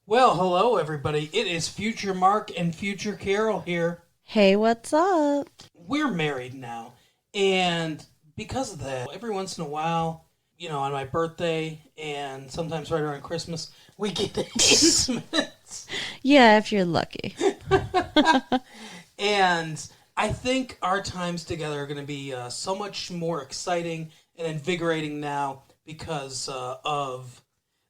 Well, hello everybody. It is Future Mark and Future Carol here. Hey, what's up? We're married now, and because of that, every once in a while, on my birthday and sometimes right around Christmas, we get intimate. Yeah, if you're lucky. And I think our times together are going to be so much more exciting and invigorating now because of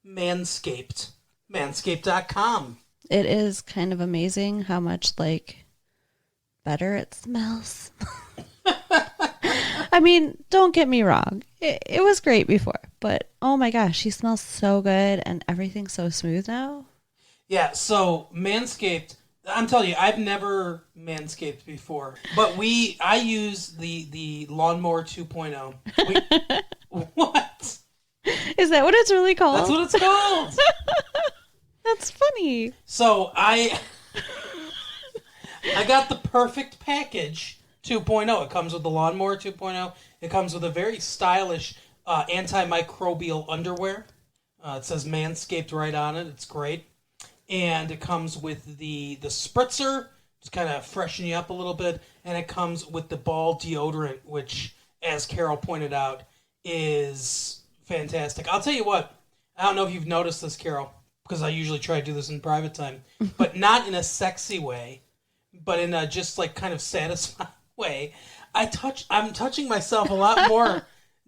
Manscaped. Manscaped.com. It is kind of amazing how much better it smells. I mean, don't get me wrong. It was great before, but oh my gosh, she smells so good and everything's so smooth now. Yeah, so Manscaped, I'm telling you, I've never Manscaped before, but I use the Lawnmower 2.0. What? Is that what it's really That's called? what it's called. That's funny. So I got the perfect package 2.0. It comes with the Lawnmower 2.0. It comes with a very stylish antimicrobial underwear. It says Manscaped right on it. It's great. And it comes with the spritzer, just kind of freshen you up a little bit, and it comes with the ball deodorant, which, as Carol pointed out, is fantastic. I'll tell you what, I don't know if you've noticed this, Carol, because I usually try to do this in private time, but not in a sexy way, but in a just like kind of satisfying way. I'm touching myself a lot more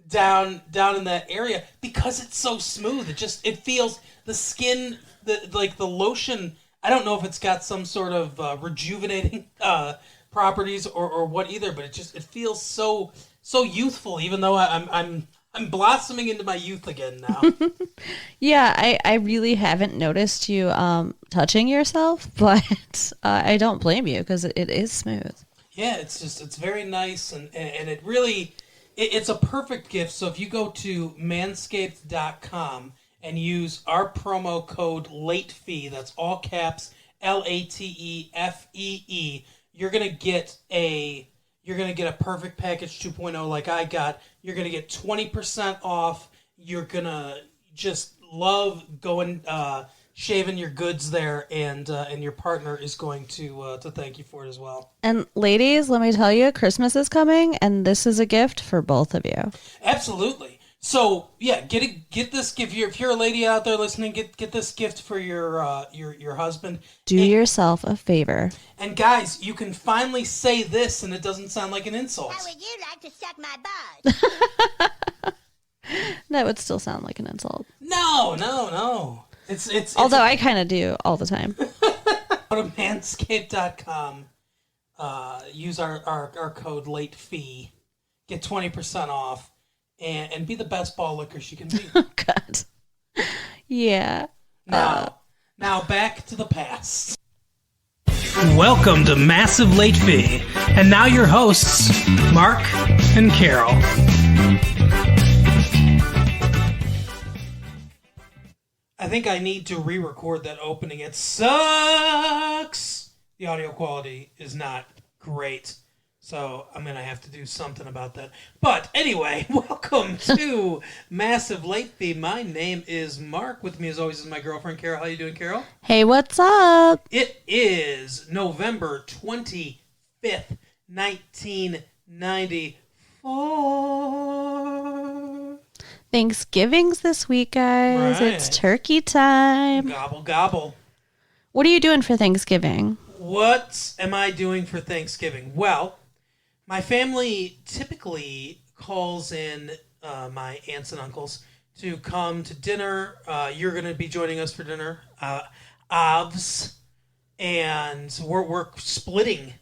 down in that area because it's so smooth. It feels the skin, the lotion. I don't know if it's got some sort of rejuvenating properties or what either, but it feels so youthful. Even though I'm blossoming into my youth again now. Yeah, I really haven't noticed you touching yourself, but I don't blame you because it is smooth. Yeah, it's very nice and it really it's a perfect gift. So if you go to manscaped.com and use our promo code LATEFEE, that's all caps LATEFEE, you're gonna get a perfect package 2.0 like I got. You're gonna get 20% off. You're gonna just love going shaving your goods there, and your partner is going to thank you for it as well. And ladies, let me tell you, Christmas is coming, and this is a gift for both of you. Absolutely. So yeah, get this gift. If you're a lady out there listening, get this gift for your husband. Do And, yourself a favor. and guys, you can finally say this, and it doesn't sound like an insult. How would you like to suck my butt? That would still sound like an insult. No. It's Although I kind of do all the time. go to manscaped.com. Use our code LATEFEE. Get 20% off, and be the best ball licker she can be. Oh, God. Yeah. Now back to the past. Welcome to Massive Late Fee, and now your hosts, Mark and Carol. I think I need to re-record that opening. It sucks. The audio quality is not great, so I'm gonna have to do something about that. But anyway, welcome to Massive Late Fee. My name is Mark. With me, as always, is my girlfriend Carol. How you doing, Carol? Hey, what's up? It is November 25th, 1994. Thanksgiving's this week, guys. Right. It's turkey time. Gobble, gobble. What are you doing for Thanksgiving? What am I doing for Thanksgiving? Well, my family typically calls in my aunts and uncles to come to dinner. You're going to be joining us for dinner. Obs. And we're splitting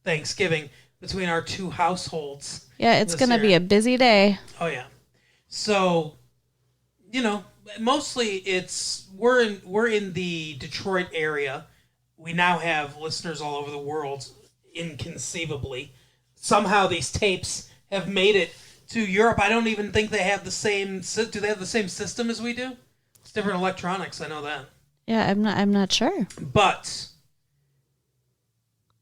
Thanksgiving between our two households. Yeah, it's this going to year. be a busy day. Oh, yeah. So, mostly we're in the Detroit area. We now have listeners all over the world, inconceivably. Somehow these tapes have made it to Europe. I don't even think they have the same. Do they have the same system as we do? It's different electronics. I know that. Yeah, I'm not sure. But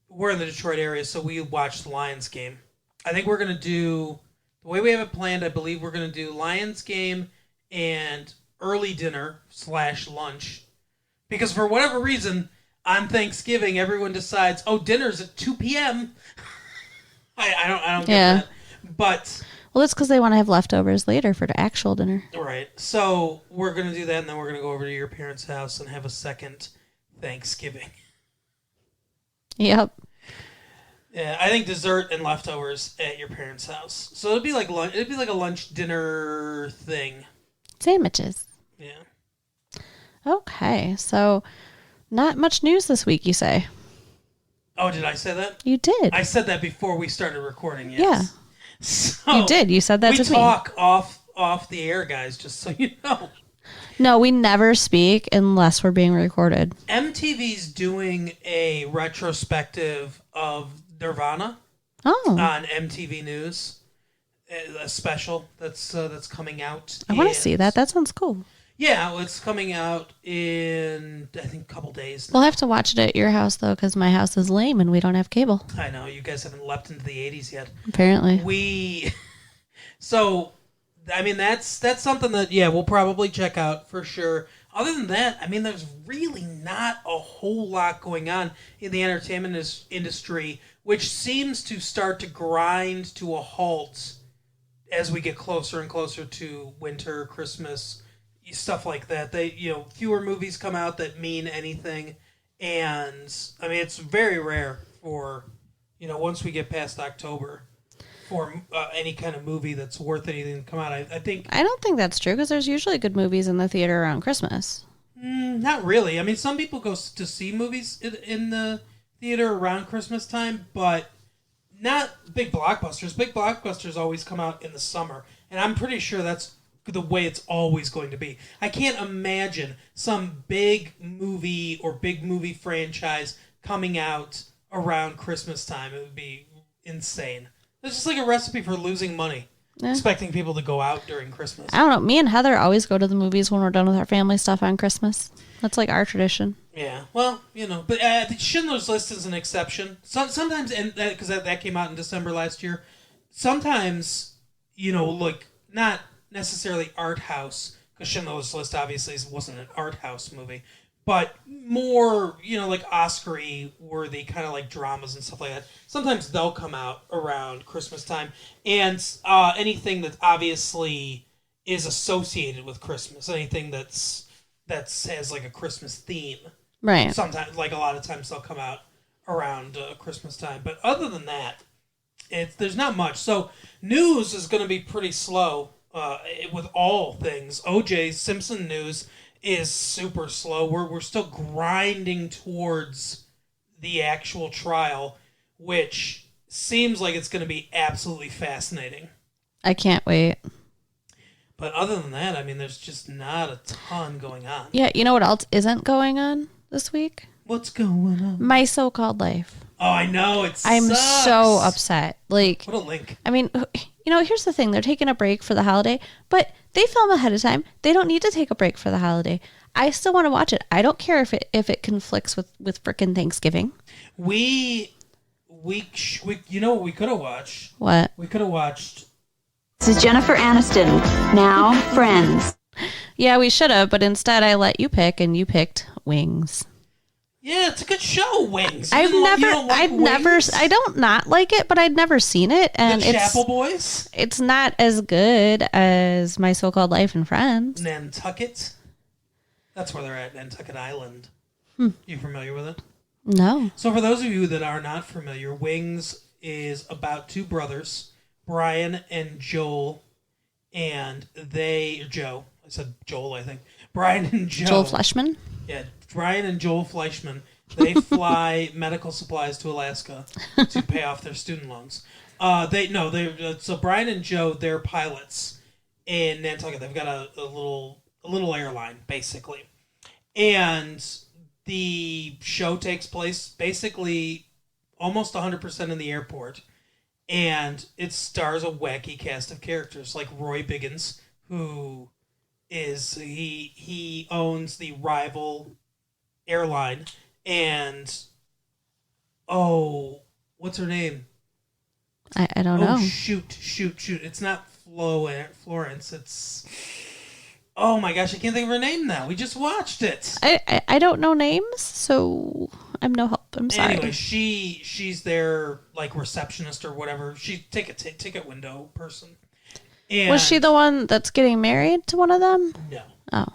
we're in the Detroit area, so we watched the Lions game. I think we're gonna do the way we have it planned. I believe we're gonna do Lions game and early dinner / lunch Because for whatever reason, on Thanksgiving, everyone decides, oh, dinner's at 2 p.m. I don't get that. But well, it's because they want to have leftovers later for the actual dinner. right, so we're gonna do that, and then we're gonna go over to your parents' house and have a second Thanksgiving. Yep. Yeah, I think dessert and leftovers at your parents' house. So it'd be like lunch. It'd be like a lunch dinner thing. Sandwiches. Yeah. Okay, so not much news this week, you say? Oh, did I say that? You did. I said that before we started recording. Yes. Yeah. So You did. You said that we to me. talk off the air, guys. Just so you know. No, we never speak unless we're being recorded. MTV's doing a retrospective of Nirvana Oh, on MTV News, a special that's coming out. I want to in- see that. That sounds cool. Yeah, well, it's coming out in I think a couple days. We'll have to watch it at your house, though, because my house is lame and we don't have cable, I know you guys haven't leapt into the '80s yet. apparently. So, I mean, that's something that we'll probably check out for sure. Other than that, I mean, there's really not a whole lot going on in the entertainment industry, which seems to start to grind to a halt as we get closer and closer to winter, Christmas, stuff like that. Fewer movies come out that mean anything, and I mean, it's very rare for once we get past October for any kind of movie that's worth anything to come out. I think I don't think that's true because there's usually good movies in the theater around Christmas. not really. I mean, some people go to see movies in the theater around Christmas time, but not big blockbusters. Big blockbusters always come out in the summer, and I'm pretty sure that's the way it's always going to be. I can't imagine some big movie or big movie franchise coming out around Christmas time. It would be insane. It's just like a recipe for losing money. Yeah. Expecting people to go out during Christmas. I don't know. Me and Heather always go to the movies when we're done with our family stuff on Christmas. That's like our tradition. Yeah, well, but Schindler's List is an exception. Sometimes, and because that came out in December last year, sometimes, like, not necessarily art house, because Schindler's List obviously wasn't an art house movie, but more, like Oscar-y worthy kind of like dramas and stuff like that. Sometimes they'll come out around Christmas time, and anything that obviously is associated with Christmas, anything that has like a Christmas theme. Right. Sometimes, like a lot of times, they'll come out around Christmas time. But other than that, there's not much. So news is going to be pretty slow with all things. O.J. Simpson news is super slow. We're still grinding towards the actual trial, which seems like it's going to be absolutely fascinating. I can't wait. But other than that, I mean, there's just not a ton going on. Yeah, you know what else isn't going on this week? What's going on? My so-called life. Oh, I know. I'm sucks. so upset. Like, What a link. I mean, here's the thing. They're taking a break for the holiday, but they film ahead of time. They don't need to take a break for the holiday. I still want to watch it. I don't care if it conflicts with frickin' Thanksgiving. We you know what we could have watched? What? We could have watched. This is Jennifer Aniston. Now, Friends. Yeah, we should have, but instead I let you pick, and you picked Wings. Yeah, it's a good show, Wings. I don't not like it, but I'd never seen it, and The Chapel Boys? it's not as good as My So-Called Life and Friends. Nantucket? That's where they're at, Nantucket Island. You familiar with it? No. So for those of you that are not familiar, Wings is about two brothers, Brian and Joel, and Joe. I said Joel, I think. Brian and Joe. Joel Fleshman? Yeah, Brian and Joel Fleischman. They fly medical supplies to Alaska to pay off their student loans. So Brian and Joe, they're pilots in Nantucket. They've got a little airline, basically. And the show takes place basically almost 100% in the airport. And it stars a wacky cast of characters like Roy Biggins, who he owns the rival airline, and what's her name? I don't know. Shoot! It's not Florence. It's Oh my gosh, I can't think of her name now. We just watched it. I don't know names, so I'm no help. I'm sorry. Anyway, she's their like receptionist or whatever. She's ticket window person. And Was she the one that's getting married to one of them? No. Oh.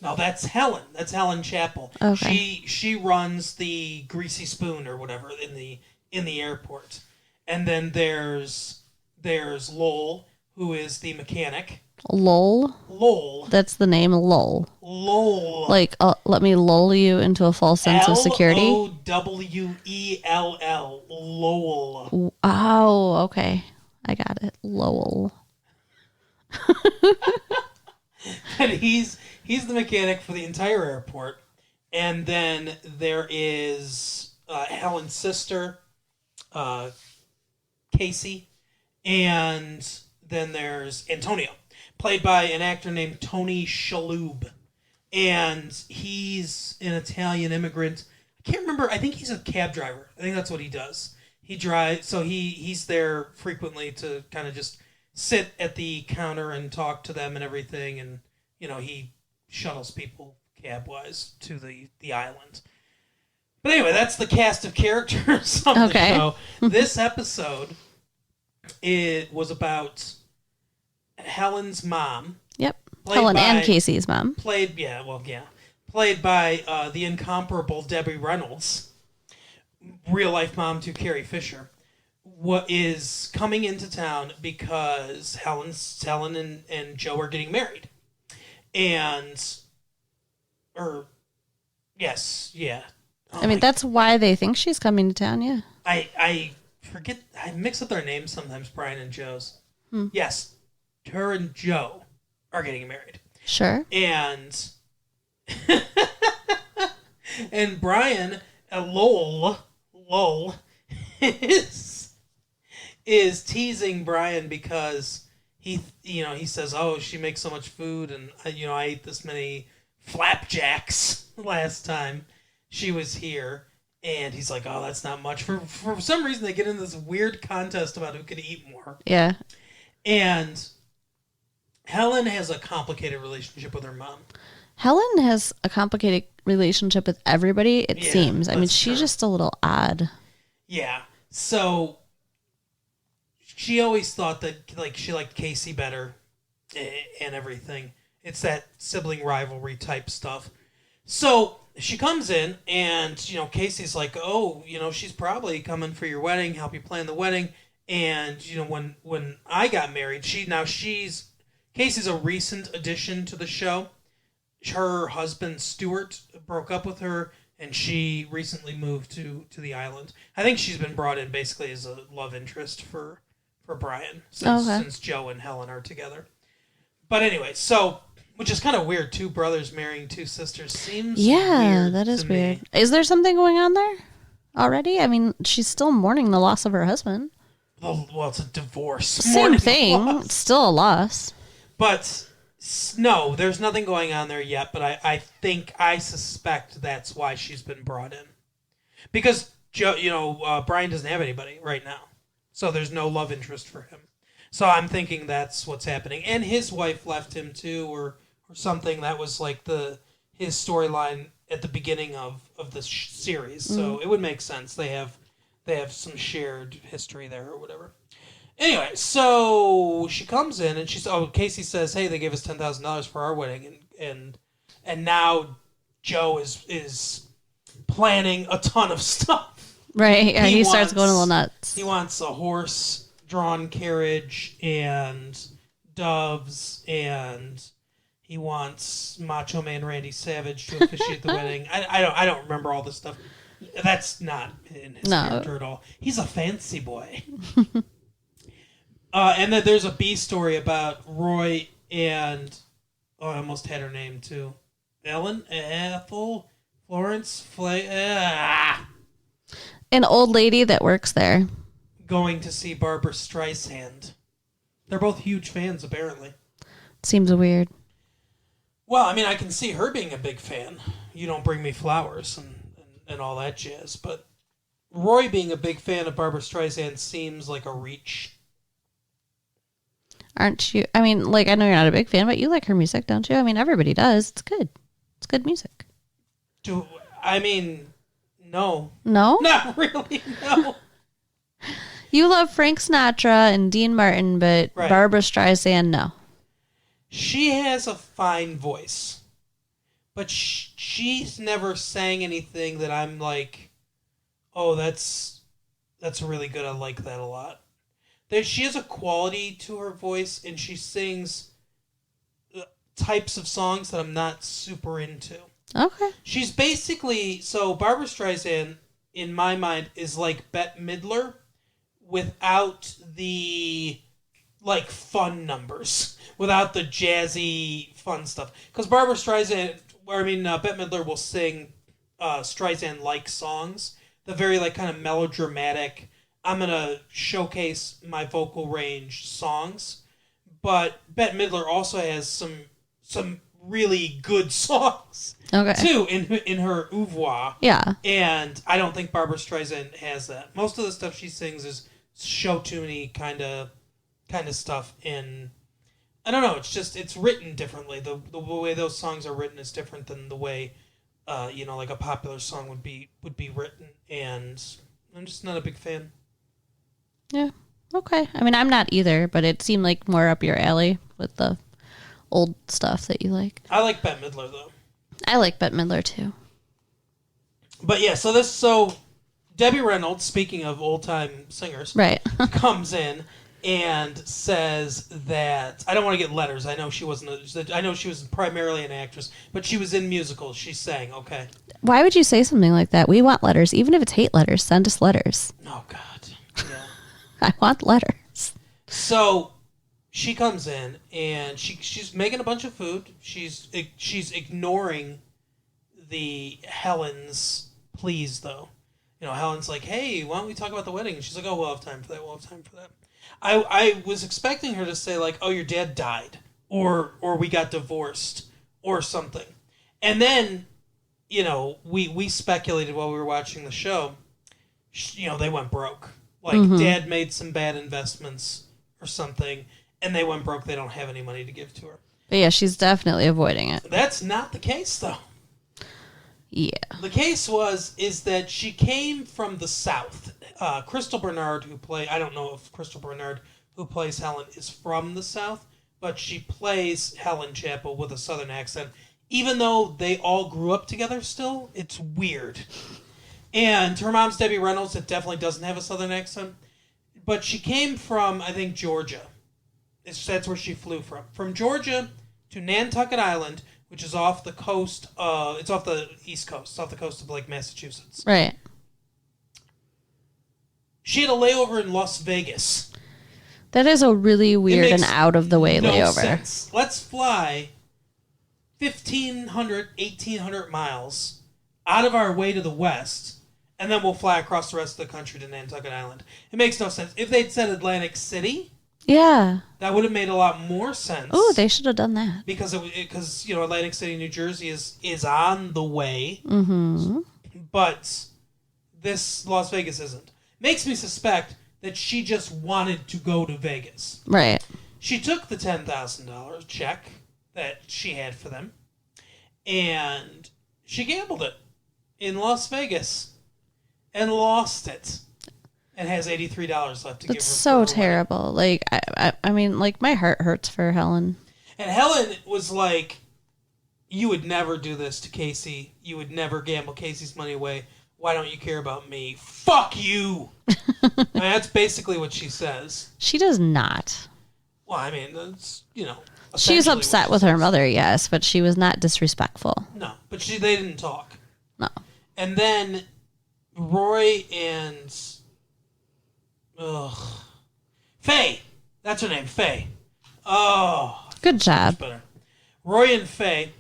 No, that's Helen. That's Helen Chappell. Okay. She runs the Greasy Spoon or whatever in the airport. And then there's Lowell, who is the mechanic. Lol. Lowell. That's the name, Lol. Lowell. Like, let me lull you into a false sense of security. Lowell. Lowell. Oh, okay. I got it. Lowell. And he's the mechanic for the entire airport. And then there is Helen's sister, Casey, and then there's Antonio, played by an actor named Tony Shalhoub. And he's an Italian immigrant. I can't remember. I think he's a cab driver. I think that's what he does. He drives, so he's there frequently to kind of just sit at the counter and talk to them and everything. And, he shuttles people cab-wise to the island. But anyway, that's the cast of characters on the show. This episode, it was about Helen's mom. Yep. Helen and Casey's mom. Played by the incomparable Debbie Reynolds, real life mom to Carrie Fisher, what is coming into town because Helen and Joe are getting married. Yes. I mean, that's why they think she's coming to town, yeah. I forget, I mix up their names sometimes, Brian and Joe's. Yes, her and Joe are getting married. Sure. And Brian, Lowell is teasing Brian because he says, oh, she makes so much food, and I ate this many flapjacks last time she was here. And he's like, oh, that's not much. For some reason, they get in this weird contest about who could eat more. Yeah. And Helen has a complicated relationship with her mom. Helen has a complicated relationship with everybody, it seems. I mean, she's just a little odd. Yeah. So she always thought that she liked Casey better and everything. It's that sibling rivalry type stuff. So she comes in and, Casey's like, oh, she's probably coming for your wedding, help you plan the wedding. And, when I got married, Casey's a recent addition to the show. Her husband, Stuart, broke up with her, and she recently moved to the island. I think she's been brought in basically as a love interest for Brian since Joe and Helen are together. But anyway, which is kind of weird. Two brothers marrying two sisters seems weird. That is to weird. me. Is there something going on there already? I mean, she's still mourning the loss of her husband. Well, it's a divorce. Same thing. It's still a loss. But no, there's nothing going on there yet. But I suspect that's why she's been brought in, because Joe, Brian doesn't have anybody right now, so there's no love interest for him. So I'm thinking that's what's happening. And his wife left him too, or something. That was like his storyline at the beginning of the series. So it would make sense. They have some shared history there or whatever. Anyway, so she comes in and Casey says, hey, they gave us $10,000 for our wedding, and now Joe is planning a ton of stuff. Right. Yeah, he starts going a little nuts. He wants a horse-drawn carriage and doves, and he wants Macho Man Randy Savage to officiate the wedding. I don't remember all this stuff. That's not in his character at all. He's a fancy boy. And then there's a B story about Roy and I almost had her name too. Ethel, Florence, An old lady that works there. Going to see Barbara Streisand. They're both huge fans, apparently. Seems weird. Well, I mean, I can see her being a big fan. You don't bring me flowers and all that jazz. But Roy being a big fan of Barbara Streisand seems like a reach. Aren't you? I mean, like, I know you're not a big fan, but you like her music, don't you? I mean, everybody does. It's good. It's good music. No. No? Not really, no. You love Frank Sinatra and Dean Martin, but Right. Barbara Streisand, no. She has a fine voice, but she's never sang anything that I'm like, oh, that's really good. I like that a lot. She has a quality to her voice, and she sings types of songs that I'm not super into. Okay. She's basically, so Barbara Streisand, in my mind, is like Bette Midler without the like fun numbers, without the jazzy fun stuff. Because Barbara Streisand, Bette Midler will sing Streisand-like songs, the very like kind of melodramatic, I'm gonna showcase my vocal range songs. But Bette Midler also has some really good songs too in her oeuvre. Yeah. And I don't think Barbara Streisand has that. Most of the stuff she sings is show tuney kind of stuff, and I don't know, it's written differently. The way those songs are written is different than the way like a popular song would be written, and I'm just not a big fan. Yeah. Okay. I mean, I'm not either, but it seemed like more up your alley with the old stuff that you like. I like Bette Midler though. I like Bette Midler too. But yeah, so Debbie Reynolds, speaking of old time singers, Right. comes in and says that I don't want to get letters. I know she wasn't. I know she was primarily an actress, but she was in musicals. She sang. Okay. Why would you say something like that? We want letters, even if it's hate letters. Send us letters. Oh God. Yeah. I want letters. So she comes in and she's making a bunch of food. She's ignoring the Helen's pleas though. Helen's like, hey, why don't we talk about the wedding? And she's like, oh, we'll have time for that. I was expecting her to say like, oh, your dad died, or we got divorced, or something. And then, we speculated while we were watching the show, they went broke. Like, Dad made some bad investments or something, and they went broke. They don't have any money to give to her. But yeah, she's definitely avoiding it. That's not the case, though. Yeah. The case is that she came from the South. Crystal Bernard, I don't know if Crystal Bernard, who plays Helen, is from the South, but she plays Helen Chapel with a Southern accent. Even though they all grew up together still, it's weird. And her mom's Debbie Reynolds. It definitely doesn't have a Southern accent. But she came from, I think, Georgia. That's where she flew from. From Georgia to Nantucket Island, which is off the coast. It's off the East Coast. It's off the coast of, like, Massachusetts. Right. She had a layover in Las Vegas. That is a really weird and out-of-the-way layover. Sense. Let's fly 1,500, 1,800 miles out of our way to the west, and then we'll fly across the rest of the country to Nantucket Island. It makes no sense. If they'd said Atlantic City, yeah, that would have made a lot more sense. Oh, they should have done that. Because Atlantic City, New Jersey is on the way. Mm-hmm. But this Las Vegas isn't. Makes me suspect that she just wanted to go to Vegas. Right. She took the $10,000 check that she had for them, and she gambled it in Las Vegas and lost it, and has $83 left to give her. That's so terrible. Like, I mean, like, my heart hurts for Helen. And Helen was like, you would never do this to Casey. You would never gamble Casey's money away. Why don't you care about me? Fuck you! I mean, that's basically what she says. She does not. Well, I mean, that's, She's upset with her mother, yes, but she was not disrespectful. No, but they didn't talk. No. And then Roy and Faye. That's her name, Faye. Oh, good job. much better. Roy and Faye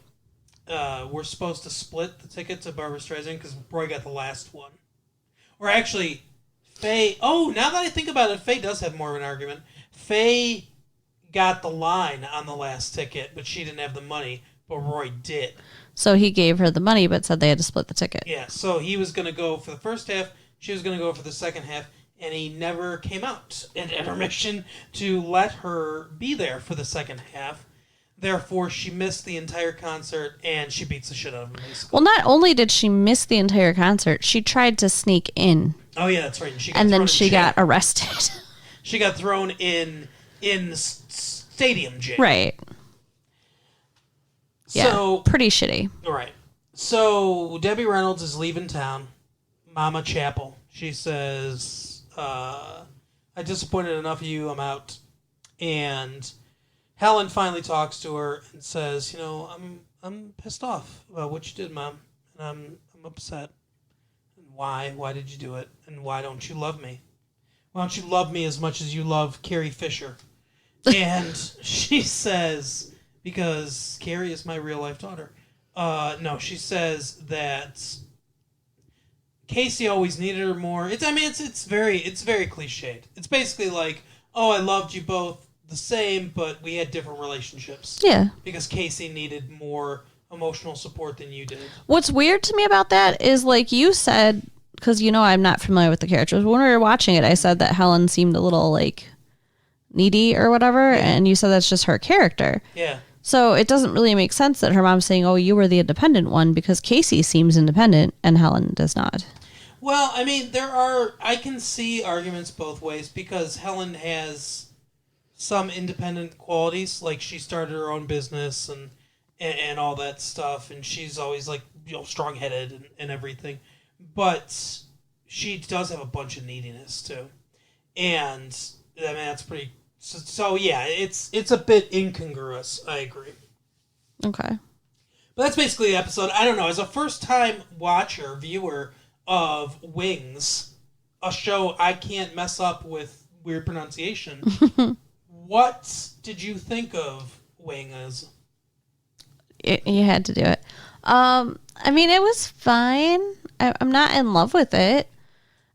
were supposed to split the ticket to Barbra Streisand because Roy got the last one. Or actually, Faye... Oh, now that I think about it, Faye does have more of an argument. Faye got the line on the last ticket, but she didn't have the money, but Roy did. So he gave her the money, but said they had to split the ticket. Yeah, so he was going to go for the first half, she was going to go for the second half, and he never came out at intermission to let her be there for the second half. Therefore, she missed the entire concert, and she beats the shit out of him, basically. Well, not only did she miss the entire concert, she tried to sneak in. Oh, yeah, that's right. And then she got arrested. She got thrown in stadium jail. Right. So, yeah, pretty shitty. Right. So, Debbie Reynolds is leaving town. Mama Chapel. She says, I disappointed enough of you, I'm out. And Helen finally talks to her and says, I'm pissed off about what you did, Mom. And I'm upset. And why? Why did you do it? And why don't you love me? Why don't you love me as much as you love Carrie Fisher? And she says, because Carrie is my real-life daughter. No, she says that Casey always needed her more. It's very cliched. It's basically like, oh, I loved you both the same, but we had different relationships. Yeah. Because Casey needed more emotional support than you did. What's weird to me about that is, like you said, because I'm not familiar with the characters. When we were watching it, I said that Helen seemed a little like needy or whatever, and you said that's just her character. Yeah. So it doesn't really make sense that her mom's saying, oh, you were the independent one, because Casey seems independent and Helen does not. Well, I can see arguments both ways, because Helen has some independent qualities, like she started her own business and all that stuff, and she's always like, strong-headed and everything. But she does have a bunch of neediness too. And that's pretty. So yeah, it's a bit incongruous. I agree. Okay. But that's basically the episode. I don't know. As a first-time viewer of Wings, a show I can't mess up with weird pronunciation, what did you think of Wings? You had to do it. It was fine. I'm not in love with it.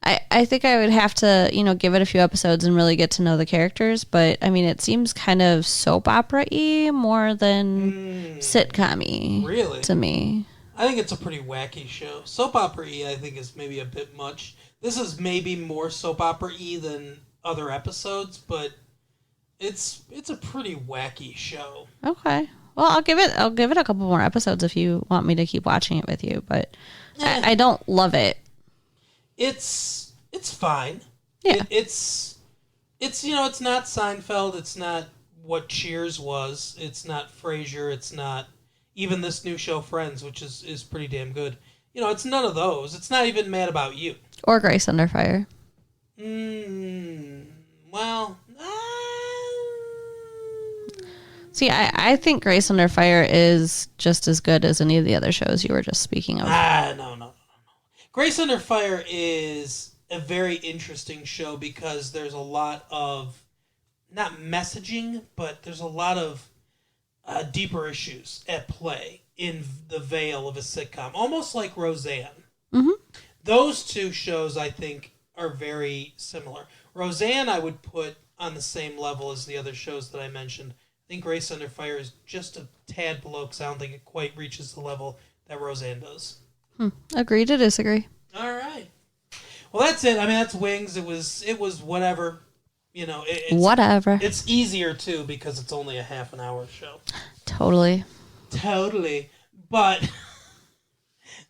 I think I would have to, give it a few episodes and really get to know the characters. But, it seems kind of soap opera-y more than sitcom-y. Really? To me. I think it's a pretty wacky show. Soap opera-y, I think, is maybe a bit much. This is maybe more soap opera-y than other episodes, but it's a pretty wacky show. Okay. Well, I'll give it a couple more episodes if you want me to keep watching it with you, but I don't love it. It's fine. Yeah. It's it's not Seinfeld. It's not what Cheers was. It's not Frasier. It's not even this new show Friends, which is pretty damn good. It's none of those. It's not even Mad About You. Or Grace Under Fire. Well. See, I think Grace Under Fire is just as good as any of the other shows you were just speaking of. No. Grace Under Fire is a very interesting show because there's a lot of, not messaging, but there's a lot of deeper issues at play in the veil of a sitcom. Almost like Roseanne. Mm-hmm. Those two shows, I think, are very similar. Roseanne, I would put on the same level as the other shows that I mentioned. I think Grace Under Fire is just a tad below because I don't think it quite reaches the level that Roseanne does. Agree to disagree. All right. Well, that's it. That's Wings. It was whatever. Whatever. It's easier, too, because it's only a half an hour show. Totally. But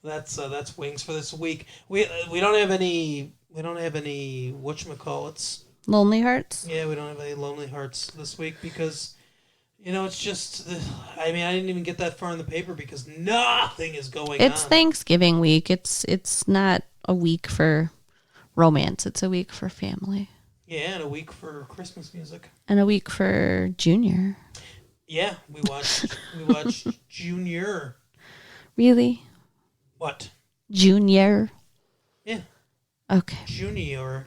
that's Wings for this week. We don't have any whatchamacallits. Lonely Hearts? Yeah, we don't have any Lonely Hearts this week because it's just, I didn't even get that far in the paper because nothing is going on. It's Thanksgiving week. It's not a week for romance. It's a week for family. Yeah, and a week for Christmas music. And a week for Junior. Yeah, we watched Junior. Really? What? Junior? Yeah. Okay. Junior.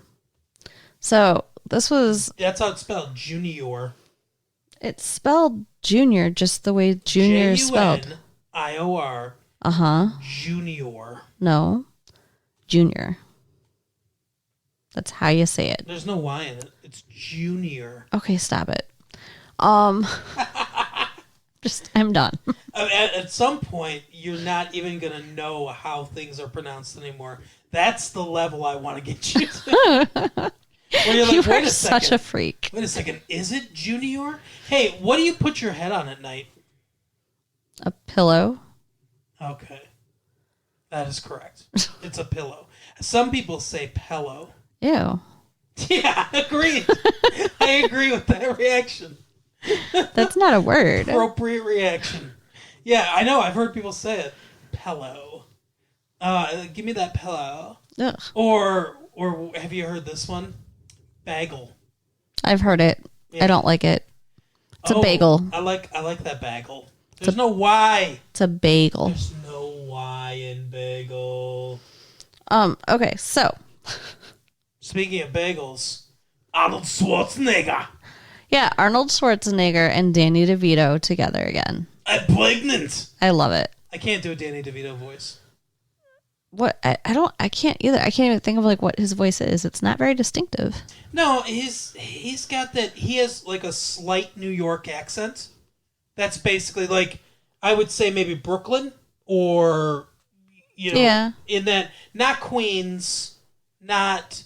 So, that's how it's spelled, Junior. It's spelled Junior, just the way Junior is spelled. Junior. Junior. No. Junior. That's how you say it. There's no Y in it. It's Junior. Okay, stop it. I'm done. At some point, you're not even going to know how things are pronounced anymore. That's the level I want to get you to. Where you're like, You wait are a second. such a freak. Wait a second. Is it Junior? Hey, what do you put your head on at night? A pillow. Okay. That is correct. It's a pillow. Some people say pillow. Ew. Yeah, agreed. I agree with that reaction. That's not a word. Appropriate reaction. Yeah, I know. I've heard people say it. Pillow. Give me that pillow. Ugh. Or have you heard this one? Bagel. I've heard it. Yeah. I don't like it. It's a bagel. I like that bagel. There's no Y. It's a bagel. There's no Y in bagel. Okay, so Speaking of bagels, Arnold Schwarzenegger. yeah, Arnold Schwarzenegger and Danny DeVito together again. I'm pregnant. I love it. I can't do a Danny DeVito voice. What I can't either. I can't even think of like what his voice is. It's not very distinctive. No, he's got that. He has like a slight New York accent. That's basically like I would say maybe Brooklyn or Yeah. in that not Queens, not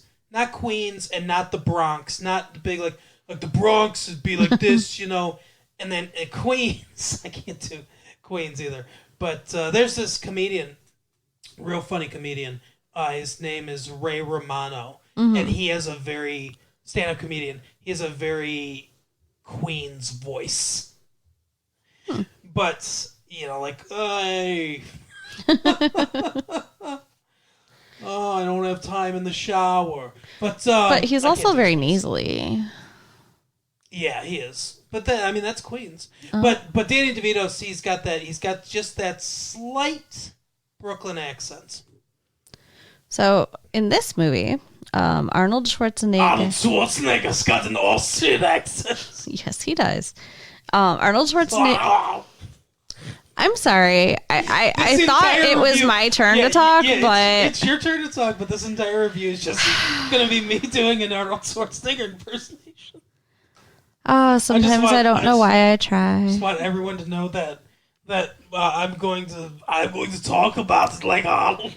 Queens and not the Bronx, not the big like the Bronx would be like this, and then Queens. I can't do Queens either. But there's this comedian, real funny comedian. His name is Ray Romano, and he has a very stand-up comedian. He has a very Queens voice. But, like, I don't have time in the shower. But he's I also can't do very this. nasally. Yeah, he is. But then, that's Queens. But Danny DeVito, he's got just that slight Brooklyn accent. So in this movie, Arnold Schwarzenegger. Arnold Schwarzenegger's got an Austrian accent. Yes, he does. Arnold Schwarzenegger. I'm sorry. I This thought entire it was review- my turn Yeah, to talk, yeah, but it's your turn to talk. But this entire review is just going to be me doing an Arnold Schwarzenegger impersonation. sometimes I don't know why I try. I just want everyone to know that I'm going to talk about it like Arnold.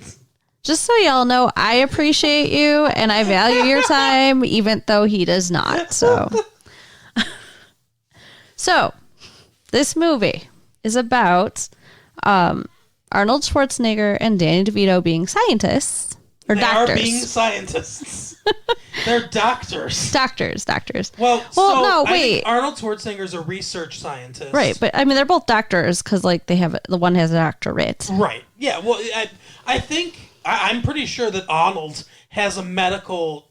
Just so y'all know, I appreciate you and I value your time, even though he does not. So, this movie is about Arnold Schwarzenegger and Danny DeVito being scientists or They doctors. are being scientists. They're doctors. Doctors. Well, no, I wait. think Arnold Schwarzenegger's a research scientist. Right, but I mean, they're both doctors because, like, the one has a doctorate. Right. Yeah. Well, I think I'm pretty sure that Arnold has a medical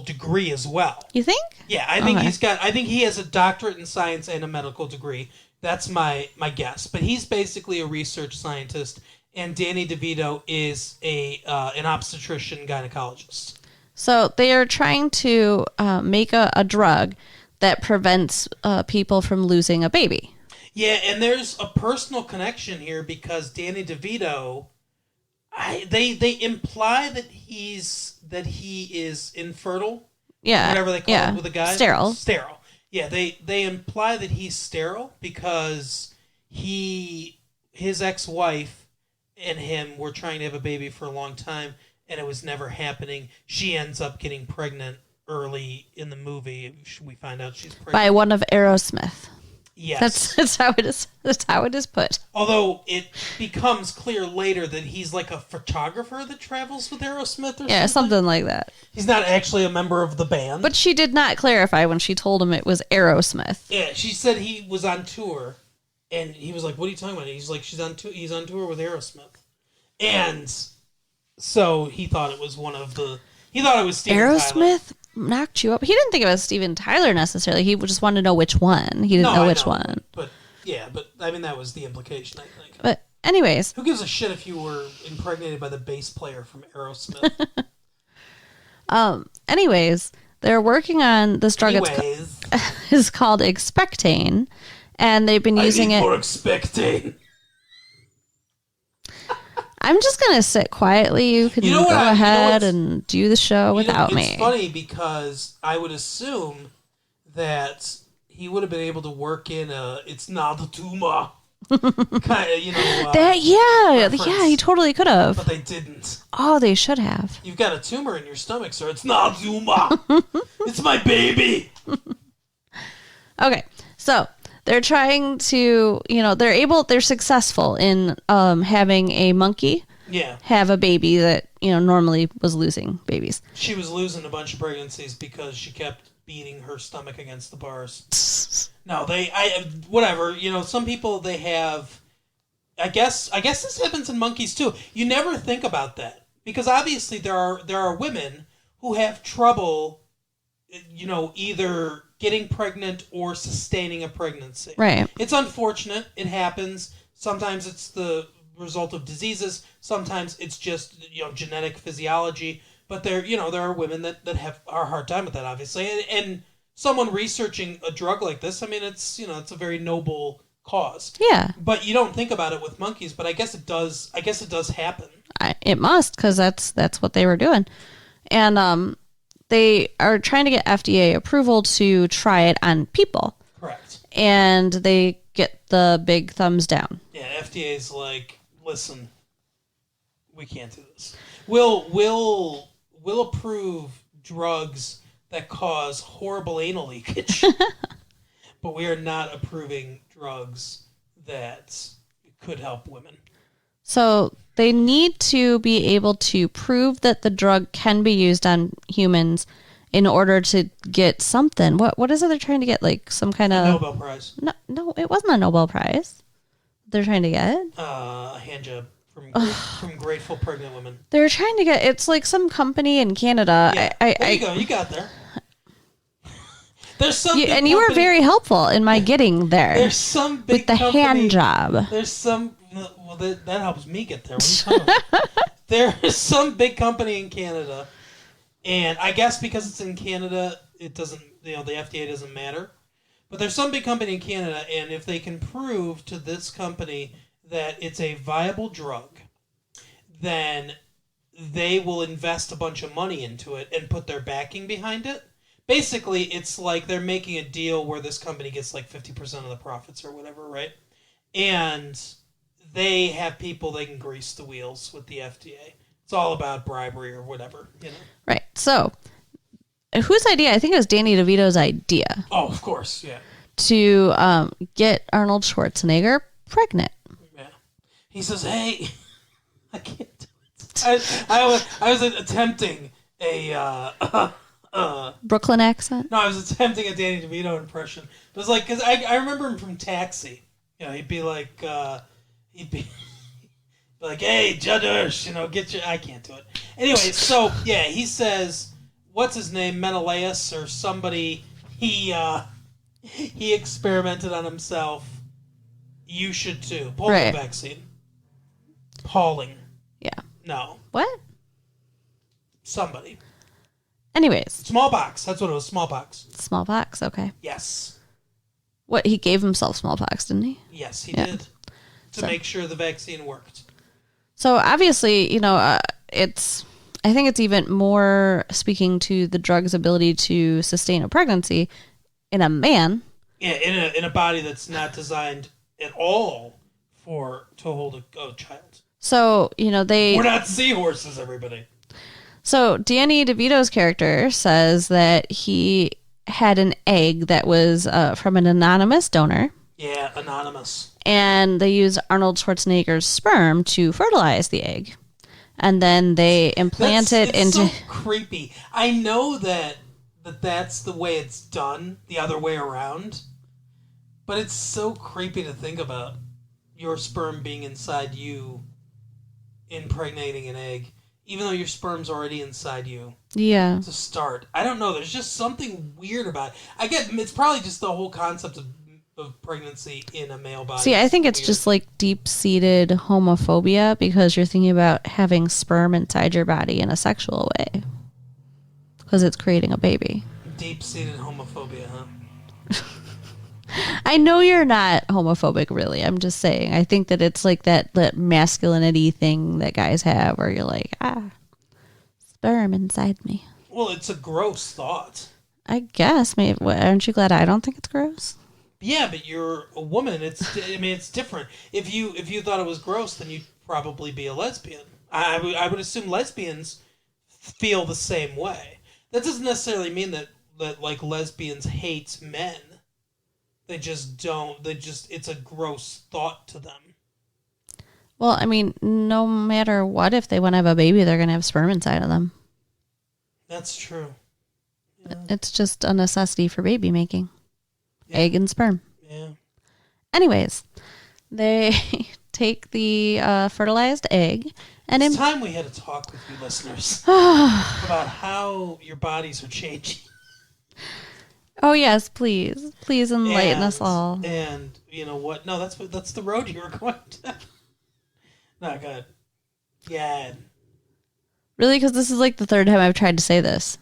degree as well. You think? Yeah, I think Okay. I think he has a doctorate in science and a medical degree. That's my guess. But he's basically a research scientist, and Danny DeVito is an obstetrician gynecologist. So they are trying to make a drug that prevents people from losing a baby. Yeah, and there's a personal connection here because Danny DeVito, they imply that he is infertile. Yeah. Whatever they call it with a guy. Sterile. Sterile. Yeah, they imply that he's sterile because his ex-wife and him were trying to have a baby for a long time and it was never happening. She ends up getting pregnant early in the movie. We find out she's pregnant. By one of Aerosmith. Yes. That's how it is. That's how it is put. Although it becomes clear later that he's like a photographer that travels with Aerosmith or Yeah, something like that. He's not actually a member of the band. But she did not clarify when she told him it was Aerosmith. Yeah, she said he was on tour, and he was like, "What are you talking about?" He's like, "He's on tour with Aerosmith," and so he thought it was one of the. He thought it was Steven Aerosmith knocked you up. He didn't think it was Steven Tyler necessarily. He just wanted to know which one. He didn't Tyler. know I which one. But I mean that was the implication. I think. But anyways, Who gives a shit if you were impregnated by the bass player from Aerosmith? anyways, they're working on this drug. Anyways, It's called Expectane, and they've been using I need it. more Expectane. I'm just gonna sit quietly. You can You know what go I- you know ahead what's- and do the show without me. It's funny because I would assume that he would have been able to work in It's Not a Tumor. kind of, yeah, he totally could have. But they didn't. Oh, they should have. You've got a tumor in your stomach, sir. It's not Zuma. It's my baby. Okay, so they're trying to, they're successful in having a monkey have a baby that, normally was losing babies. She was losing a bunch of pregnancies because she kept beating her stomach against the bars. No, whatever. Some people, they have, I guess this happens in monkeys too. You never think about that because obviously there are women who have trouble, either getting pregnant or sustaining a pregnancy. Right. It's unfortunate. It happens. Sometimes it's the result of diseases. Sometimes it's just, genetic physiology. But there are women that have a hard time with that, obviously. And someone researching a drug like this, I mean, it's, it's a very noble cause. Yeah. But you don't think about it with monkeys, but I guess it does happen. It must, because that's what they were doing. And they are trying to get FDA approval to try it on people. Correct. And they get the big thumbs down. Yeah, FDA's like, listen, we can't do this. We'll approve drugs that cause horrible anal leakage, but we are not approving drugs that could help women. So they need to be able to prove that the drug can be used on humans in order to get something. What is it they're trying to get? Like some kind of Nobel Prize. No, it wasn't a Nobel Prize. They're trying to get a hand job from grateful pregnant women. They're trying to get. It's like some company in Canada. Yeah. There you go. You got there. There's some, and you were very helpful in my getting there. There's some big with the company, hand job. There's some. Well, that helps me get there. What are you talking about? There is some big company in Canada, and I guess because it's in Canada, it doesn't. The FDA doesn't matter. But there's some big company in Canada, and if they can prove to this company that it's a viable drug, then they will invest a bunch of money into it and put their backing behind it. Basically, it's like they're making a deal where this company gets like 50% of the profits or whatever, right? And they have people they can grease the wheels with the FDA. It's all about bribery or whatever, Right. So, whose idea? I think it was Danny DeVito's idea. Oh, of course, yeah. To get Arnold Schwarzenegger pregnant. Yeah. He says, "Hey, I can't do it." I was attempting a Brooklyn accent. No, I was attempting a Danny DeVito impression. It was like because I remember him from Taxi. He'd be like, "Hey, Judge, get your." I can't do it. Anyway, so yeah, he says, what's his name, Menelaus or somebody? He experimented on himself. You should too. Polio vaccine. Pauling. Yeah. No. What? Somebody. Anyways. Smallpox. That's what it was. Smallpox. Smallpox. Okay. Yes. What, he gave himself smallpox, didn't he? Yes, he did. To make sure the vaccine worked. So obviously, I think it's even more speaking to the drug's ability to sustain a pregnancy in a man. Yeah, in a body that's not designed at all to hold a child. So, we're not seahorses, everybody. So Danny DeVito's character says that he had an egg that was from an anonymous donor. Yeah, anonymous. And they used Arnold Schwarzenegger's sperm to fertilize the egg. And then they implant it into... It's so creepy. I know that's the way it's done, the other way around. But it's so creepy to think about your sperm being inside you, impregnating an egg, even though your sperm's already inside you. Yeah. To start. I don't know. There's just something weird about it. I get it's probably just the whole concept of pregnancy in a male body. See, I think it's just like deep-seated homophobia because you're thinking about having sperm inside your body in a sexual way. Because it's creating a baby. Deep-seated homophobia, huh? I know you're not homophobic, really. I'm just saying. I think that it's like that masculinity thing that guys have where you're like, sperm inside me. Well, it's a gross thought. I guess. Maybe. Aren't you glad I don't think it's gross? Yeah, but you're a woman. It's different. If you thought it was gross, then you'd probably be a lesbian. I would assume lesbians feel the same way. That doesn't necessarily mean that like lesbians hate men. They just don't. It's a gross thought to them. Well, I mean, no matter what, if they want to have a baby, they're going to have sperm inside of them. That's true. Yeah. It's just a necessity for baby making. Yeah. Egg and sperm. Yeah. Anyways, they take the fertilized egg and it's time we had a talk with you listeners about how your bodies are changing. Oh yes, please enlighten us all. And you know what? No, that's the road you were going down. Not good. Yeah. Really, because this is like the third time I've tried to say this.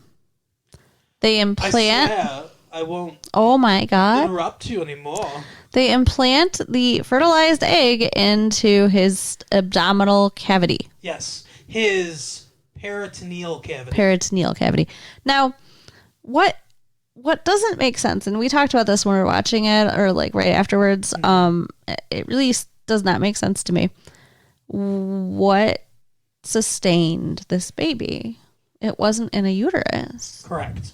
They implant. I won't. Oh my God! Interrupt you anymore. They implant the fertilized egg into his abdominal cavity. Yes, his peritoneal cavity. Peritoneal cavity. Now, what doesn't make sense, and we talked about this when we were watching it, or like right afterwards. It really does not make sense to me. What sustained this baby? It wasn't in a uterus. Correct.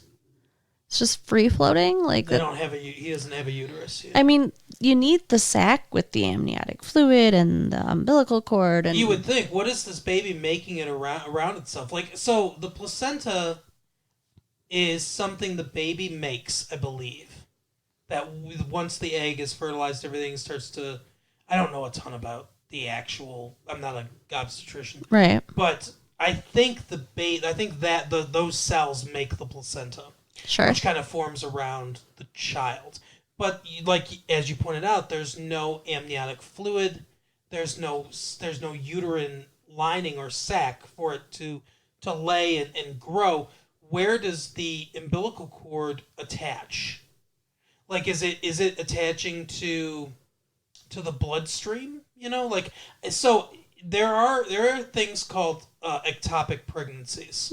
It's just free floating. Like he doesn't have a uterus yet. I mean, you need the sac with the amniotic fluid and the umbilical cord, and you would think, what is this baby making it around itself? Like, so the placenta is something the baby makes, I believe. That once the egg is fertilized, everything starts to. I don't know a ton about the actual. I'm not an obstetrician, right? But I think that those cells make the placenta. Sure. Which kind of forms around the child. But like as you pointed out, there's no amniotic fluid. There's no uterine lining or sac for it to lay and grow. Where does the umbilical cord attach? Like is it attaching to the bloodstream? You know, like so there are things called ectopic pregnancies,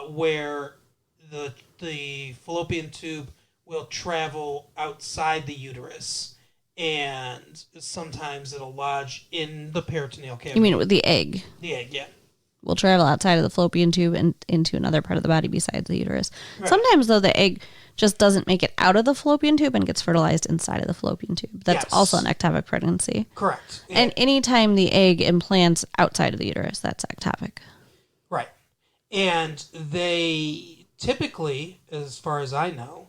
where the fallopian tube will travel outside the uterus, and sometimes it'll lodge in the peritoneal cavity. You mean with the egg? The egg, yeah. Will travel outside of the fallopian tube and into another part of the body besides the uterus. Right. Sometimes, though, the egg just doesn't make it out of the fallopian tube and gets fertilized inside of the fallopian tube. That's also an ectopic pregnancy. Correct. Yeah. And anytime the egg implants outside of the uterus, that's ectopic. Right. And they typically, as far as I know,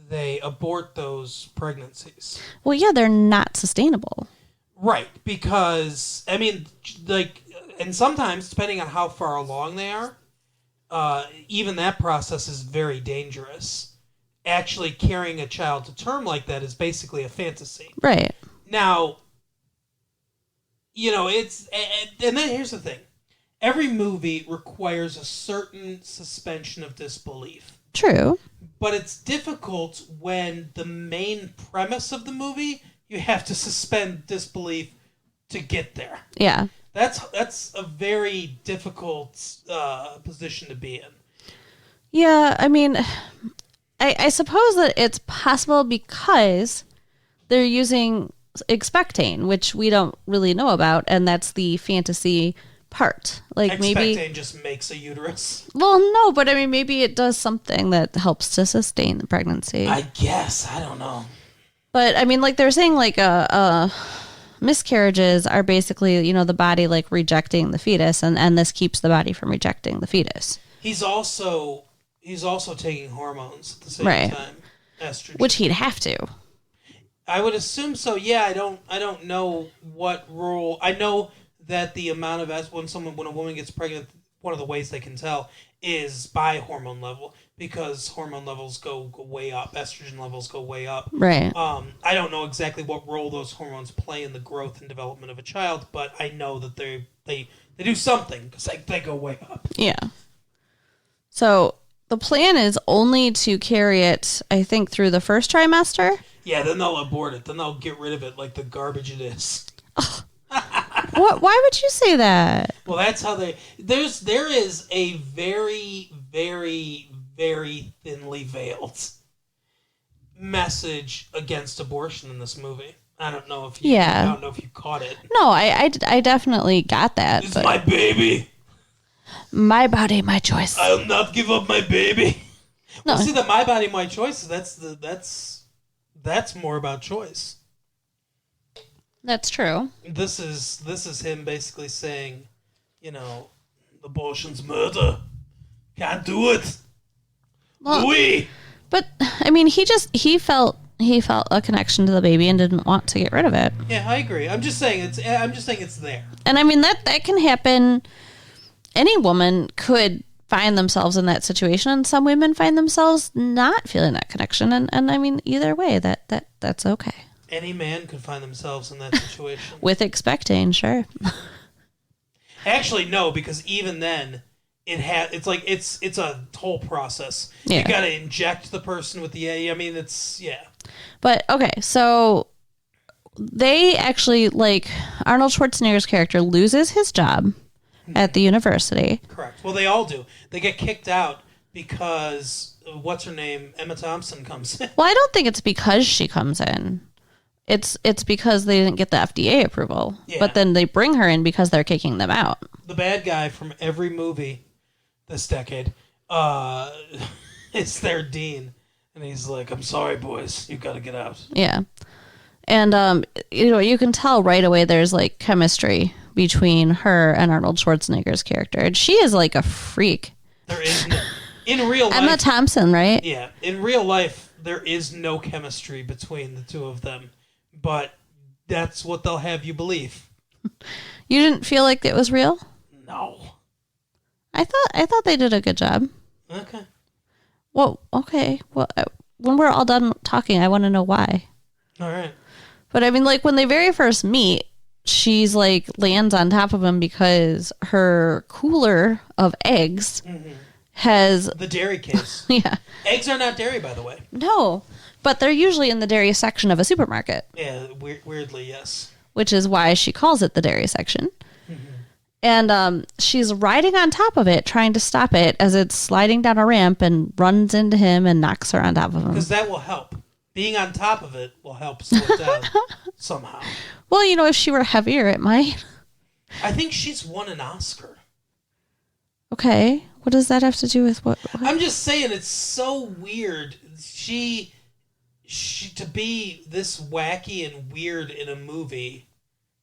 they abort those pregnancies. Well, yeah, they're not sustainable. Right, because, I mean, like, and sometimes, depending on how far along they are, even that process is very dangerous. Actually carrying a child to term like that is basically a fantasy. Right. Now, you know, and then here's the thing. Every movie requires a certain suspension of disbelief. True. But it's difficult when the main premise of the movie, you have to suspend disbelief to get there. Yeah. That's a very difficult position to be in. Yeah, I mean, I suppose that it's possible because they're using expectane, which we don't really know about, and that's the fantasy part. Like expectane just makes a uterus. Well, no, but I mean, maybe it does something that helps to sustain the pregnancy. I guess. I don't know. But I mean, like they're saying, like miscarriages are basically, you know, the body like rejecting the fetus, and this keeps the body from rejecting the fetus. He's also taking hormones at the same time, estrogen, which he'd have to. I would assume so. Yeah, I don't know what role. I know that the amount of when a woman gets pregnant, one of the ways they can tell is by hormone level, because hormone levels go way up, estrogen levels go way up. Right. I don't know exactly what role those hormones play in the growth and development of a child, but I know that they do something because they go way up. Yeah. So the plan is only to carry it, I think, through the first trimester. Yeah, then they'll abort it. Then they'll get rid of it like the garbage it is. What? Why would you say that? Well, that's how there is a very, very, very thinly veiled message against abortion in this movie. I don't know if you. Yeah. I don't know if you caught it. No, I definitely got that. It's but my baby. my body, my choice. I'll not give up my baby. No. Well, see, the my body, my choice. That's more about choice. That's true. This is him basically saying, abortion's murder. Can't do it. Well, Oui. but I mean, he felt a connection to the baby and didn't want to get rid of it. Yeah, I agree. I'm just saying it's there. And I mean that can happen. Any woman could find themselves in that situation, and some women find themselves not feeling that connection. And I mean, either way, that's okay. Any man could find themselves in that situation. With expecting, sure. Actually, no, because even then, it's a whole process. Yeah. You got to inject the person with the A. I mean, But okay, so they actually Arnold Schwarzenegger's character loses his job at the university. Correct. Well, they all do. They get kicked out because what's her name, Emma Thompson, comes in. Well, I don't think it's because she comes in. It's because they didn't get the FDA approval. Yeah. But then they bring her in because they're kicking them out. The bad guy from every movie this decade is their dean. And he's like, I'm sorry, boys. You got to get out. Yeah. And, you can tell right away there's chemistry between her and Arnold Schwarzenegger's character. And she is a freak. There is in real life. Emma Thompson, right? Yeah. In real life, there is no chemistry between the two of them. But that's what they'll have you believe. You didn't feel like it was real? No. I thought they did a good job. Okay. Well, okay. Well, when we're all done talking, I want to know why. All right. But I mean, when they very first meet, she's lands on top of him because her cooler of eggs has The dairy case. yeah. Eggs are not dairy, by the way. No, but they're usually in the dairy section of a supermarket, Yeah, weirdly, yes. which is why she calls it the dairy section. And she's riding on top of it, trying to stop it as it's sliding down a ramp and runs into him and knocks her on top of him. Because that will help. Being on top of it will help slow it down somehow. Well, if she were heavier, it might. I think she's won an Oscar. Okay. What does that have to do with what? I'm just saying, it's so weird. She to be this wacky and weird in a movie.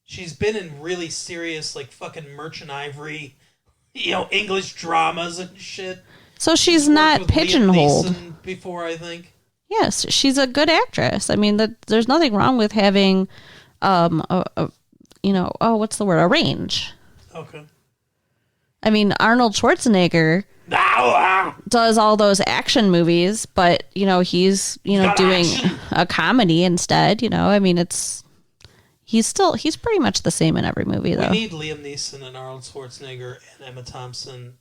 She's been in really serious, fucking Merchant Ivory, English dramas and shit. So she's Worked not with Liam pigeonholed. Neeson before, I think. Yes, she's a good actress. I mean, there's nothing wrong with having, what's the word? A range. Okay. I mean, Arnold Schwarzenegger does all those action movies, but he's got doing action. a comedy instead. I mean, he's pretty much the same in every movie, though. We need Liam Neeson and Arnold Schwarzenegger and Emma Thompson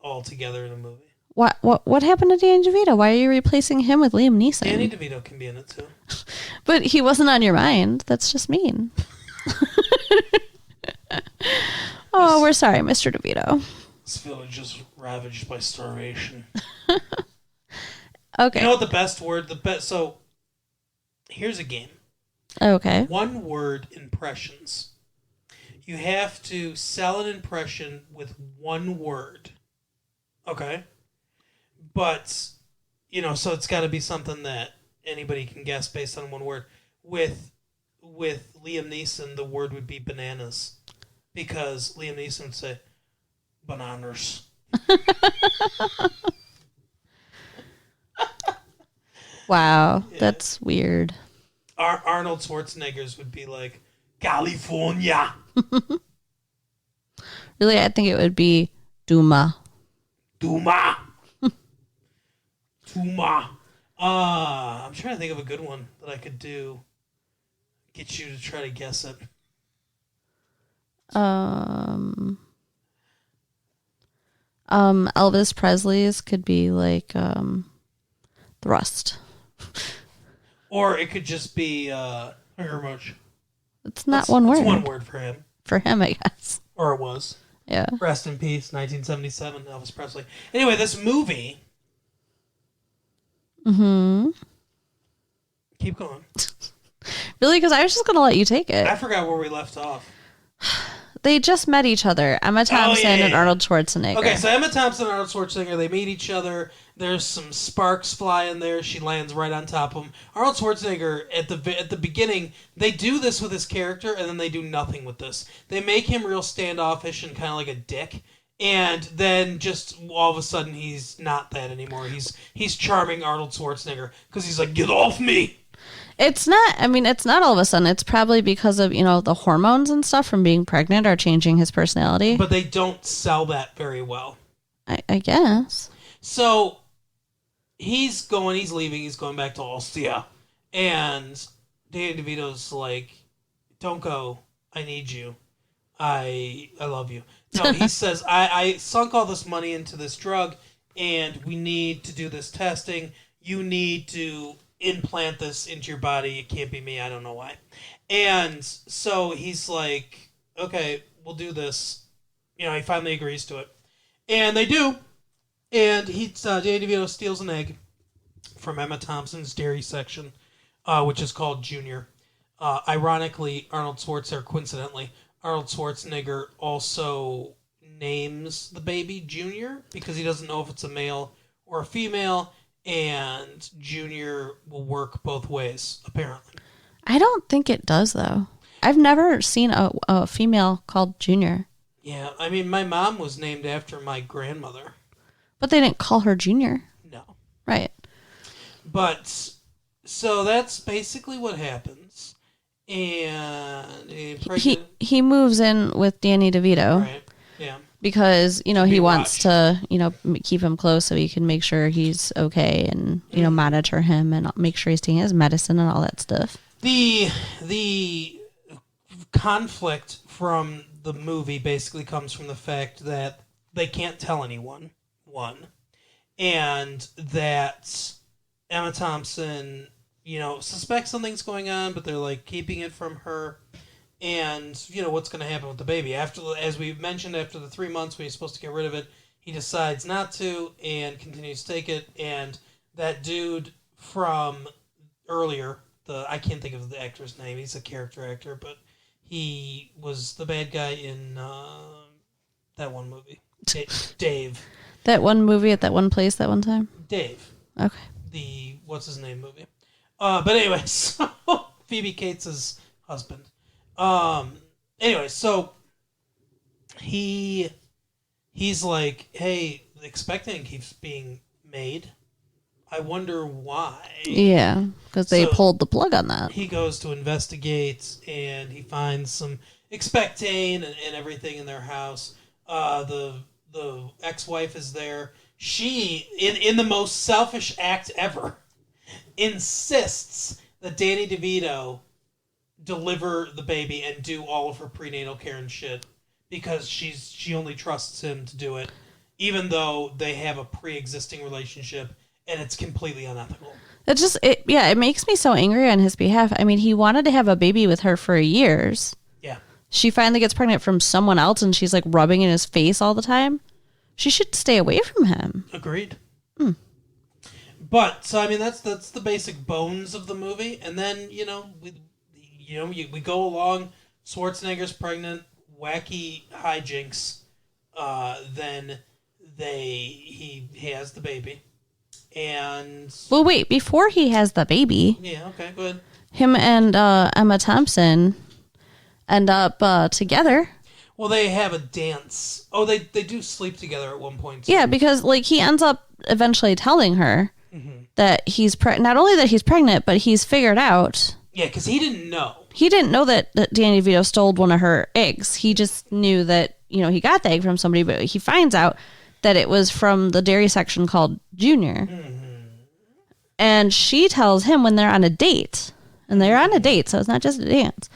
all together in a movie. What happened to Danny DeVito? Why are you replacing him with Liam Neeson? Danny DeVito can be in it too. But he wasn't on your mind. That's just mean. Oh, we're sorry, Mr. DeVito. This village just ravaged by starvation. Okay. You know what the best word? So, here's a game. Okay. One word impressions. You have to sell an impression with one word. Okay? But, so it's got to be something that anybody can guess based on one word. With Liam Neeson, the word would be bananas. Because Liam Neeson would say, bananas. Wow, Yeah. that's weird. Arnold Schwarzenegger's would be like, California. Really, I think it would be Duma. Duma. Duma. I'm trying to think of a good one that I could do. Get you to try to guess it. Elvis Presley's could be thrust. Or it could just be very much. It's not one word. It's one word for him. For him, I guess. Or it was. Yeah. Rest in peace, 1977, Elvis Presley. Anyway, this movie keep going. Really? Because I was just going to let you take it. I forgot where we left off. They just met each other. Emma Thompson and yeah. Arnold Schwarzenegger. Okay, so Emma Thompson and Arnold Schwarzenegger, they meet each other. There's some sparks flying there. She lands right on top of him. Arnold Schwarzenegger, at the beginning, they do this with his character, and then they do nothing with this. They make him real standoffish and kind of like a dick, and then just all of a sudden he's not that anymore. He's charming Arnold Schwarzenegger because he's like, get off me! It's not all of a sudden. It's probably because of, the hormones and stuff from being pregnant are changing his personality. But they don't sell that very well. I guess. So, he's leaving, he's going back to Austria. And Danny DeVito's like, don't go, I need you. I love you. No, he says, I sunk all this money into this drug, and we need to do this testing. You need to implant this into your body. It can't be me. I don't know why. And so he's like, okay, we'll do this. He finally agrees to it. And they do. And Danny DeVito steals an egg from Emma Thompson's dairy section, which is called Junior. Ironically, coincidentally, Arnold Schwarzenegger also names the baby Junior because he doesn't know if it's a male or a female, and Junior will work both ways, apparently. I don't think it does, though. I've never seen a female called Junior. Yeah, I mean, my mom was named after my grandmother. But they didn't call her Junior. No. Right. But, so that's basically what happens. And he moves in with Danny DeVito. Right, yeah. Because, he wants to, keep him close so he can make sure he's okay and, monitor him and make sure he's taking his medicine and all that stuff. The conflict from the movie basically comes from the fact that they can't tell anyone, one, and that Emma Thompson, suspects something's going on, but they're, like, keeping it from her. And, what's going to happen with the baby. As we mentioned, after the 3 months when he's supposed to get rid of it, he decides not to and continues to take it. And that dude from earlier, I can't think of the actor's name. He's a character actor, but he was the bad guy in that one movie. Dave. That one movie at that one place that one time? Dave. Okay. The what's his name movie. But anyway, so Phoebe Cates' husband. Anyway, so he's like, hey, expecting keeps being made. I wonder why. Yeah, because they pulled the plug on that. He goes to investigate, and he finds some expecting and everything in their house. The ex-wife is there. She, in the most selfish act ever, insists that Danny DeVito deliver the baby and do all of her prenatal care and shit because she only trusts him to do it, even though they have a pre-existing relationship and it's completely unethical. It makes me so angry on his behalf. I mean, he wanted to have a baby with her for years. Yeah. She finally gets pregnant from someone else and she's like rubbing in his face all the time. She should stay away from him. Agreed. But so I mean that's the basic bones of the movie, and then we go along. Schwarzenegger's pregnant, wacky hijinks. Then he has the baby, and well, wait, before he has the baby, yeah, okay, go ahead. Him and Emma Thompson end up together. Well, they have a dance. Oh, they do sleep together at one point too. Yeah, because he ends up eventually telling her that he's not only that he's pregnant, but he's figured out. Yeah, because he didn't know. He didn't know that Danny DeVito stole one of her eggs. He just knew that, he got the egg from somebody, but he finds out that it was from the dairy section called Junior. And she tells him when they're on a date. And they're on a date, so it's not just a dance.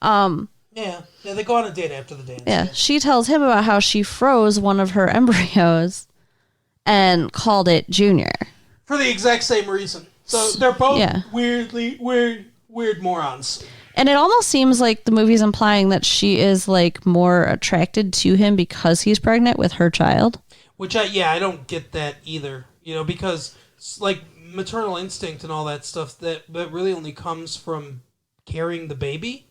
Yeah, they go on a date after the dance. Yeah, she tells him about how she froze one of her embryos and called it Junior. For the exact same reason. So they're both weird morons. And it almost seems like the movie's implying that she is more attracted to him because he's pregnant with her child. Which I don't get that either. Because maternal instinct and all that stuff that really only comes from carrying the baby,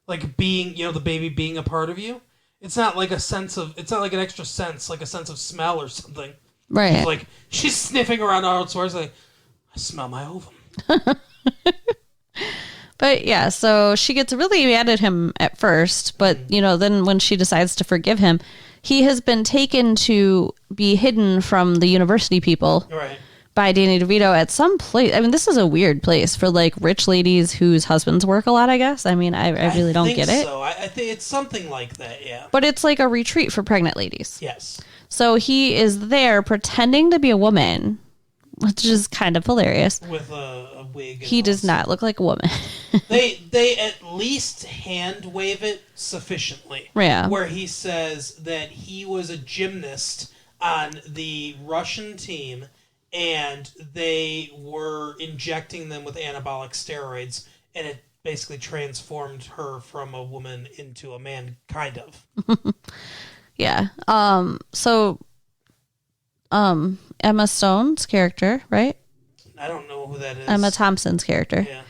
like being, the baby being a part of you. It's not like it's not like an extra sense, like a sense of smell or something. Right. It's like she's sniffing around Arnold Schwarzenegger, like, I smell my ovum. But yeah, so she gets really mad at him at first, but then when she decides to forgive him, he has been taken to be hidden from the university people Right. by Danny DeVito at some place. I mean, this is a weird place for like rich ladies whose husbands work a lot, I guess. I mean, I really don't get it. So. I think it's something like that, yeah. But it's like a retreat for pregnant ladies. Yes. So he is there pretending to be a woman, which is kind of hilarious. With a wig. He does not look like a woman. They at least hand wave it sufficiently. Yeah. Where he says that he was a gymnast on the Russian team and they were injecting them with anabolic steroids and it basically transformed her from a woman into a man, kind of. Yeah. So Emma Stone's character, right? I don't know who that is. Emma Thompson's character. Yeah.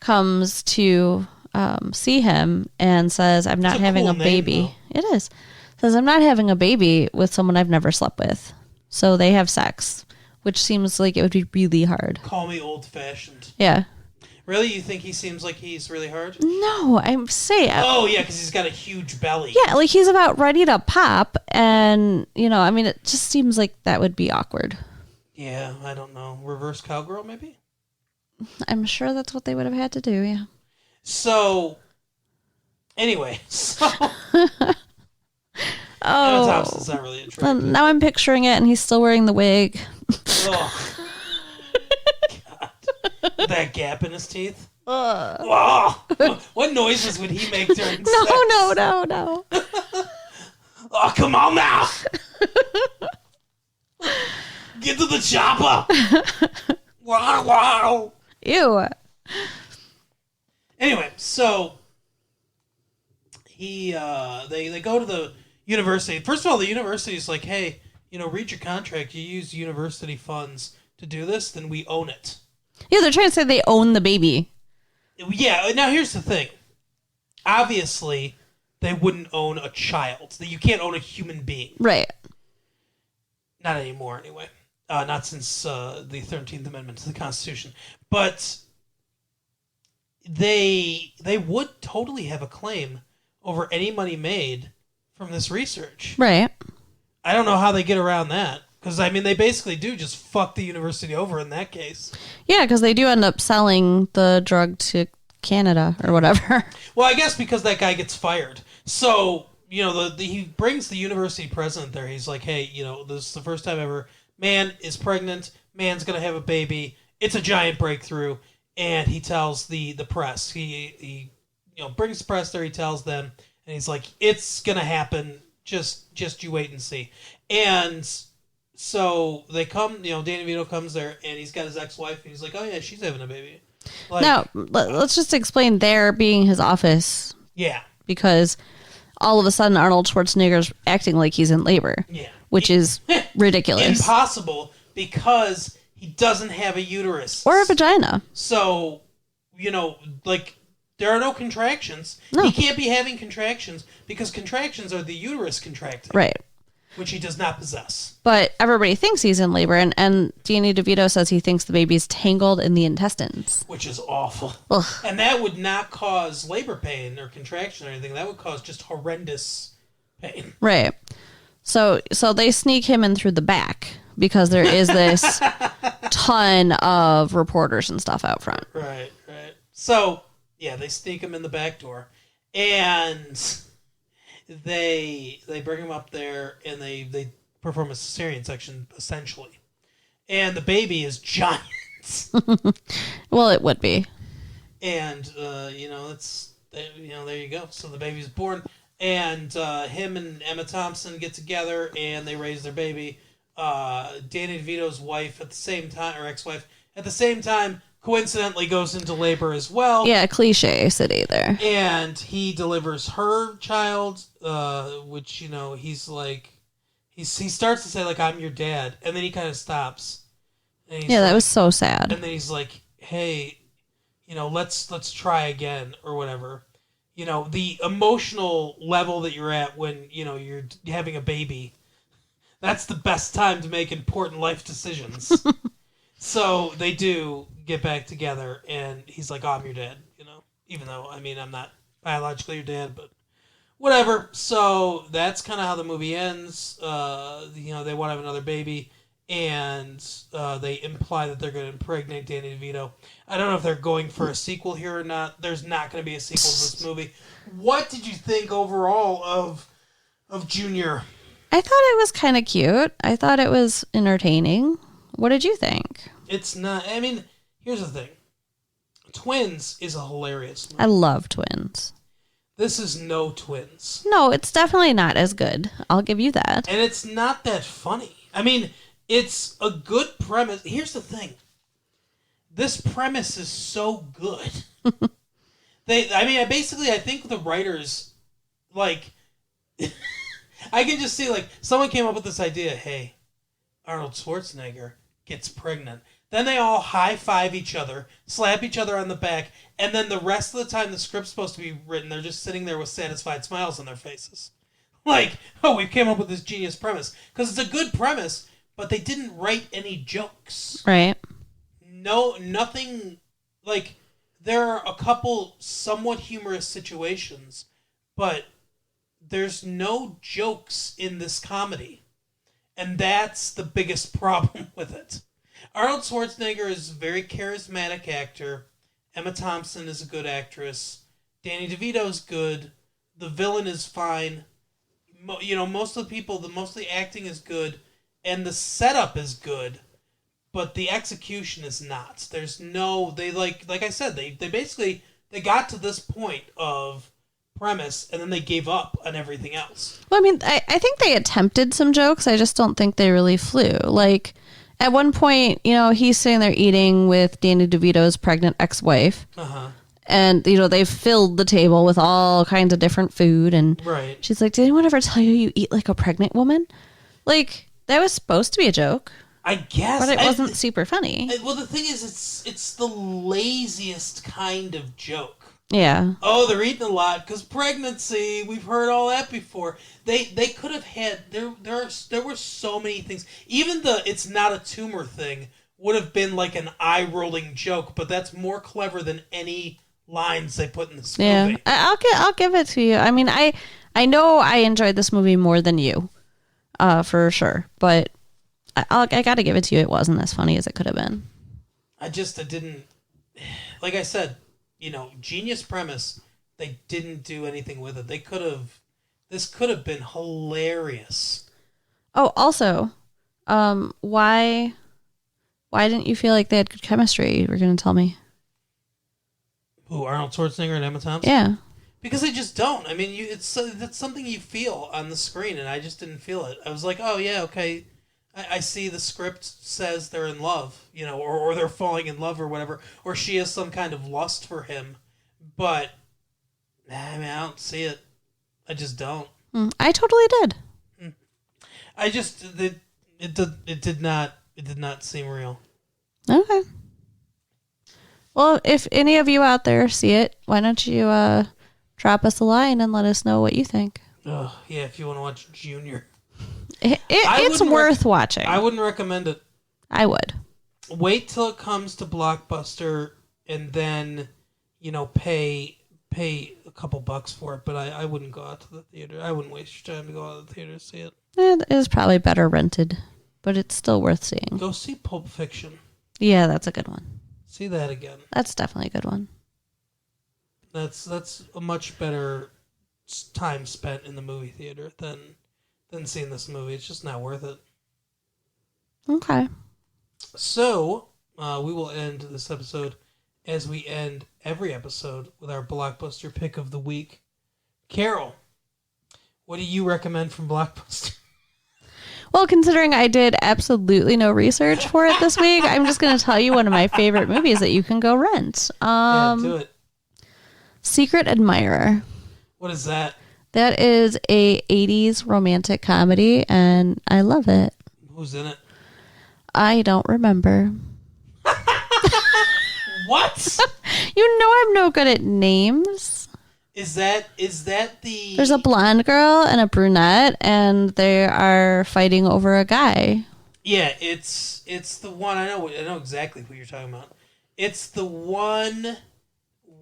Comes to see him and says, I'm not having cool a name, baby. It is. Says, I'm not having a baby with someone I've never slept with. So they have sex, which seems like it would be really hard. Call me old-fashioned. Yeah. Really? You think he seems like he's really hard? No, I'm saying. Oh, yeah, because he's got a huge belly. Yeah, like he's about ready to pop. And, I mean, it just seems like that would be awkward. Yeah, I don't know. Reverse cowgirl, maybe? I'm sure that's what they would have had to do, yeah. So, anyway, Emma Oh, Thompson's not really attractive. now I'm picturing it, and he's still wearing the wig. Oh. God. That gap in his teeth. Oh. What noises would he make during sex? No. Oh, come on now. Get to the chopper. Wow. Ew. Anyway, so they go to the university. First of all, the university's like, hey, read your contract. You use university funds to do this, then we own it. Yeah, they're trying to say they own the baby. Yeah, now here's the thing. Obviously, they wouldn't own a child. You can't own a human being. Right. Not anymore, anyway. Not since the 13th Amendment to the Constitution. But they would totally have a claim over any money made from this research. Right. I don't know how they get around that. Because, I mean, they basically do just fuck the university over in that case. Yeah, because they do end up selling the drug to Canada or whatever. Well, I guess because that guy gets fired. So, he brings the university president there. He's like, hey, this is the first time ever. Man is pregnant. Man's going to have a baby. It's a giant breakthrough. And he tells the press. He brings the press there. He tells them. And he's like, it's going to happen. Just you wait and see. And so they come, Danny DeVito comes there. And he's got his ex-wife. And he's like, oh, yeah, she's having a baby. Like, Now, let's just explain there being his office. Yeah. Because all of a sudden Arnold Schwarzenegger's acting like he's in labor. Yeah. Which is ridiculous. Impossible because he doesn't have a uterus. Or a vagina. So, there are no contractions. No. He can't be having contractions because contractions are the uterus contracting. Right. Which he does not possess. But everybody thinks he's in labor, and Danny DeVito says he thinks the baby's tangled in the intestines. Which is awful. Ugh. And that would not cause labor pain or contraction or anything. That would cause just horrendous pain. Right. So they sneak him in through the back because there is this ton of reporters and stuff out front. Right. So, yeah, they sneak him in the back door. And they bring him up there and they perform a cesarean section, essentially. And the baby is giant. Well, it would be. And, there you go. So the baby's born. And him and Emma Thompson get together and they raise their baby. Danny DeVito's wife at the same time, or ex-wife, at the same time, coincidentally goes into labor as well. Yeah, cliche city there. And he delivers her child, which, he's like, he starts to say, like, I'm your dad. And then he kind of stops. And he's Yeah, that like- was so sad. And then he's like, "Hey, let's try again or whatever." The emotional level that you're at when you're having a baby. That's the best time to make important life decisions. So they do get back together, and he's like, "Oh, I'm your dad," even though I'm not biologically your dad, but whatever. So that's kind of how the movie ends. They want to have another baby, and they imply that they're going to impregnate Danny DeVito. I don't know if they're going for a sequel here or not. There's not going to be a sequel to this movie. What did you think overall of Junior? I thought it was kind of cute. I thought it was entertaining. What did you think? It's not. Here's the thing. Twins is a hilarious movie. I love Twins. This is no Twins. No, it's definitely not as good. I'll give you that. And it's not that funny. It's a good premise. Here's the thing. This premise is so good. I think the writers, like, I can just see, like, someone came up with this idea, hey, Arnold Schwarzenegger gets pregnant. Then they all high-five each other, slap each other on the back, and then the rest of the time the script's supposed to be written, they're just sitting there with satisfied smiles on their faces. Like, oh, we came up with this genius premise. Because it's a good premise, but they didn't write any jokes. Right. No, nothing, like, there are a couple somewhat humorous situations, but there's no jokes in this comedy. And that's the biggest problem with it. Arnold Schwarzenegger is a very charismatic actor. Emma Thompson is a good actress. Danny DeVito is good. The villain is fine. Most of the acting is good, and the setup is good, but the execution is not. There's no, like I said, they basically got to this point of premise, and then they gave up on everything else. Well, I think they attempted some jokes. I just don't think they really flew. Like, at one point, he's sitting there eating with Danny DeVito's pregnant ex-wife. Uh-huh. And, they've filled the table with all kinds of different food. And Right. she's like, did anyone ever tell you eat like a pregnant woman? Like, that was supposed to be a joke. I guess. But it wasn't super funny. Well, the thing is, it's the laziest kind of joke. Yeah. Oh, they're eating a lot because pregnancy. We've heard all that before. They could have had there were so many things. Even the "it's not a tumor" thing would have been like an eye-rolling joke, but that's more clever than any lines they put in this movie. I'll give it to you. I know I enjoyed this movie more than you, for sure. But I got to give it to you. It wasn't as funny as it could have been. I didn't. Like I said, genius premise. They didn't do anything with it. This could have been hilarious. Oh, also, why didn't you feel like they had good chemistry? You were going to tell me. Who, Arnold Schwarzenegger and Emma Thompson? Yeah. Because they just don't. That's something you feel on the screen, and I just didn't feel it. I was like, oh yeah, okay. I see the script says they're in love, or they're falling in love or whatever, or she has some kind of lust for him, but I don't see it. I just don't. I totally did. I just it did not seem real. Okay. Well, if any of you out there see it, why don't you drop us a line and let us know what you think? Oh yeah, if you want to watch Junior. It's worth watching. I wouldn't recommend it. I would. Wait till it comes to Blockbuster and then, pay a couple bucks for it. But I wouldn't go out to the theater. I wouldn't waste your time to go out to the theater to see it. It is probably better rented, but it's still worth seeing. Go see Pulp Fiction. Yeah, that's a good one. See that again. That's definitely a good one. That's a much better time spent in the movie theater than seeing this movie. It's just not worth it. Okay. So, we will end this episode as we end every episode with our Blockbuster pick of the week. Carol, what do you recommend from Blockbuster? Well, considering I did absolutely no research for it this week, I'm just going to tell you one of my favorite movies that you can go rent. Yeah, do it. Secret Admirer. What is that? That is a 80s romantic comedy, and I love it. Who's in it? I don't remember. What? You know I'm no good at names. Is that the... There's a blonde girl and a brunette, and they are fighting over a guy. Yeah, it's the one. I know exactly who you're talking about. It's the one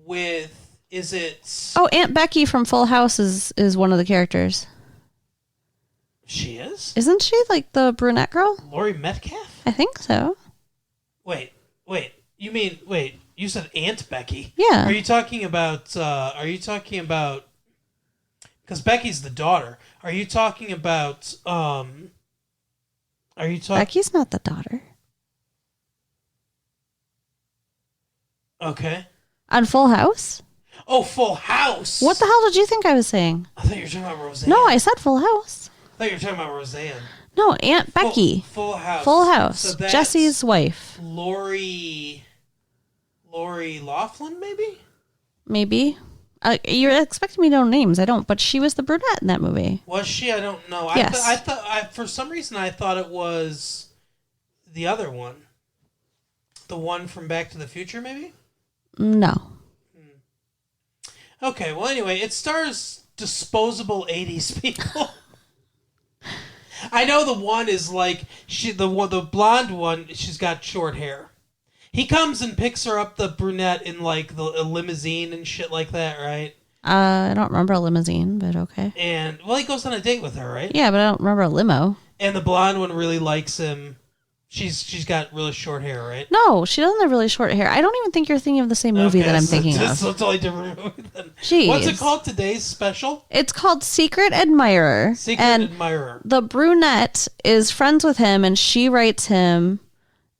with... Is it... Oh, Aunt Becky from Full House is one of the characters. She is? Isn't she like the brunette girl? Laurie Metcalf? I think so. Wait. You said Aunt Becky. Yeah. Are you talking about... Because Becky's the daughter. Are you talking about... Becky's not the daughter. Okay. On Full House? Oh, Full House! What the hell did you think I was saying? I thought you were talking about Roseanne. No, I said Full House. I thought you were talking about Roseanne. No, Aunt Becky. Full House. Full House. So that's Jesse's wife. Lori Loughlin, maybe? Maybe. You're expecting me to know names. I don't, but she was the brunette in that movie. Was she? I don't know. Yes. I thought for some reason I thought it was the other one. The one from Back to the Future, maybe? No. Okay, well anyway, it stars disposable 80s people. I know the one is like the blonde one, she's got short hair. He comes and picks her up, the brunette, in like a limousine and shit like that, right? I don't remember a limousine, but okay. And well, he goes on a date with her, right? Yeah, but I don't remember a limo. And the blonde one really likes him. She's got really short hair, right? No, she doesn't have really short hair. I don't even think you're thinking of the same movie that I'm thinking of. It's a totally different movie then. Jeez. What's it called? Today's special? It's called Secret Admirer. Admirer. The brunette is friends with him, and she writes him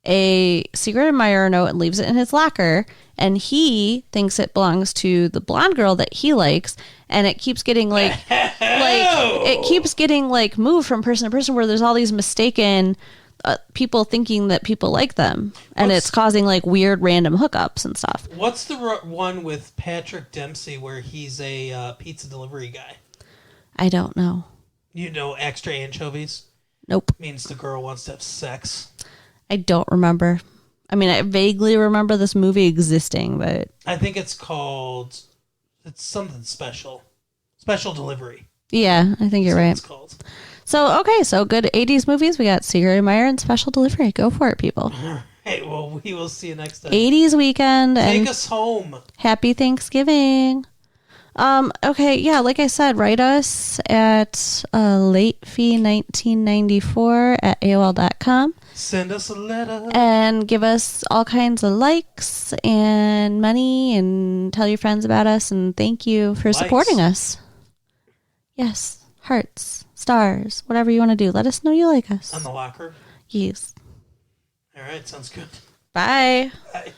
a secret admirer note and leaves it in his locker. And he thinks it belongs to the blonde girl that he likes, and it keeps getting like moved from person to person, where there's all these mistaken people thinking that people like them, and it's causing like weird random hookups and stuff. What's the one with Patrick Dempsey where he's a pizza delivery guy? I don't know. You know, extra anchovies? Nope. Means the girl wants to have sex. I don't remember. I mean, I vaguely remember this movie existing, but... I think it's something special. Special delivery. Yeah, I think you're right. It's called. So good 80s movies. We got Secret Admirer and Special Delivery. Go for it, people. Hey, well, we will see you next time. 80s weekend. Take and us home. Happy Thanksgiving. Okay, yeah, like I said, write us at latefee1994 at AOL.com. Send us a letter. And give us all kinds of likes and money, and tell your friends about us, and thank you for supporting us. Yes. Hearts, stars, whatever you want to do. Let us know you like us. On the locker. Yes. All right, sounds good. Bye. Bye.